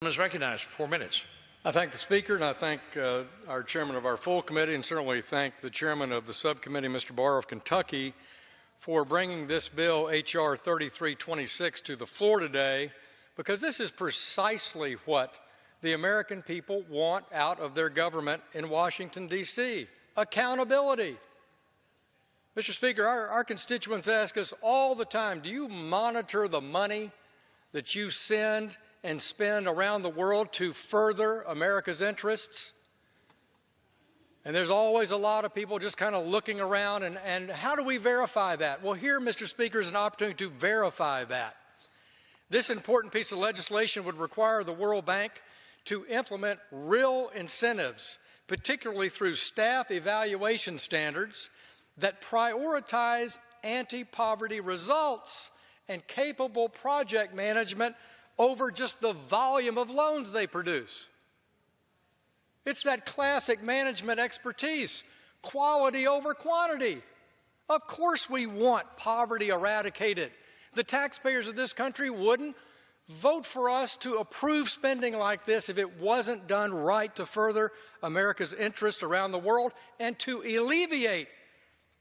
Is recognized for 4 minutes. I thank the Speaker, and I thank our chairman of our full committee, and certainly thank the chairman of the subcommittee, Mr. Barr of Kentucky, for bringing this bill, H.R. 3326, to the floor today, because this is precisely what the American people want out of their government in Washington, D.C. Accountability. Mr. Speaker, our constituents ask us all the time, do you monitor the money that you send and spend around the world to further America's interests? And there's always a lot of people just kind of looking around, and how do we verify that? Well, here, Mr. Speaker, is an opportunity to verify that. This important piece of legislation would require the World Bank to implement real incentives, particularly through staff evaluation standards that prioritize anti-poverty results and capable project management over just the volume of loans they produce. It's that classic management expertise, quality over quantity. Of course we want poverty eradicated. The taxpayers of this country wouldn't vote for us to approve spending like this if it wasn't done right to further America's interest around the world and to alleviate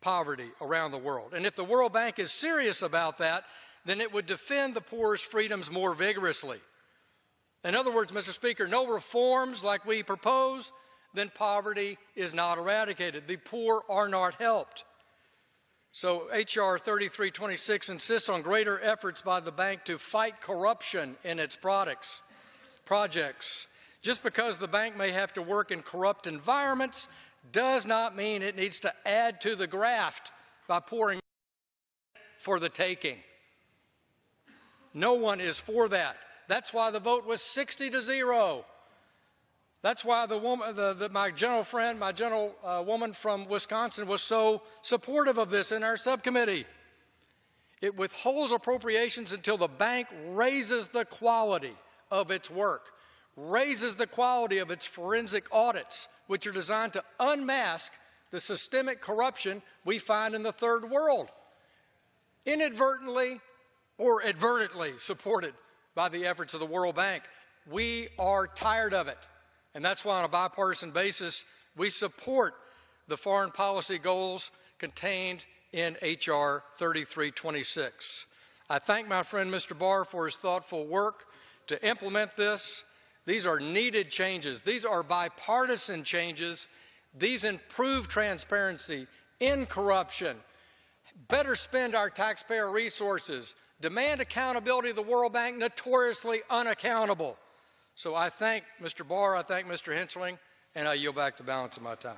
poverty around the world. And if the World Bank is serious about that, then it would defend the poor's freedoms more vigorously. In other words, Mr. Speaker, no reforms like we propose, then poverty is not eradicated. The poor are not helped. So H.R. 3326 insists on greater efforts by the bank to fight corruption in its projects. Just because the bank may have to work in corrupt environments does not mean it needs to add to the graft by pouring for the taking. No one is for that. That's why the vote was 60-0. That's why my gentlewoman from Wisconsin was so supportive of this in our subcommittee. It withholds appropriations until the bank raises the quality of its work, raises the quality of its forensic audits, which are designed to unmask the systemic corruption we find in the third world, inadvertently or advertently supported by the efforts of the World Bank. We are tired of it. And that's why on a bipartisan basis, we support the foreign policy goals contained in H.R. 3326. I thank my friend Mr. Barr for his thoughtful work to implement this. These are needed changes. These are bipartisan changes. These improve transparency, end corruption, better spend our taxpayer resources, demand accountability of the World Bank, notoriously unaccountable. So I thank Mr. Barr, I thank Mr. Hensarling, and I yield back the balance of my time.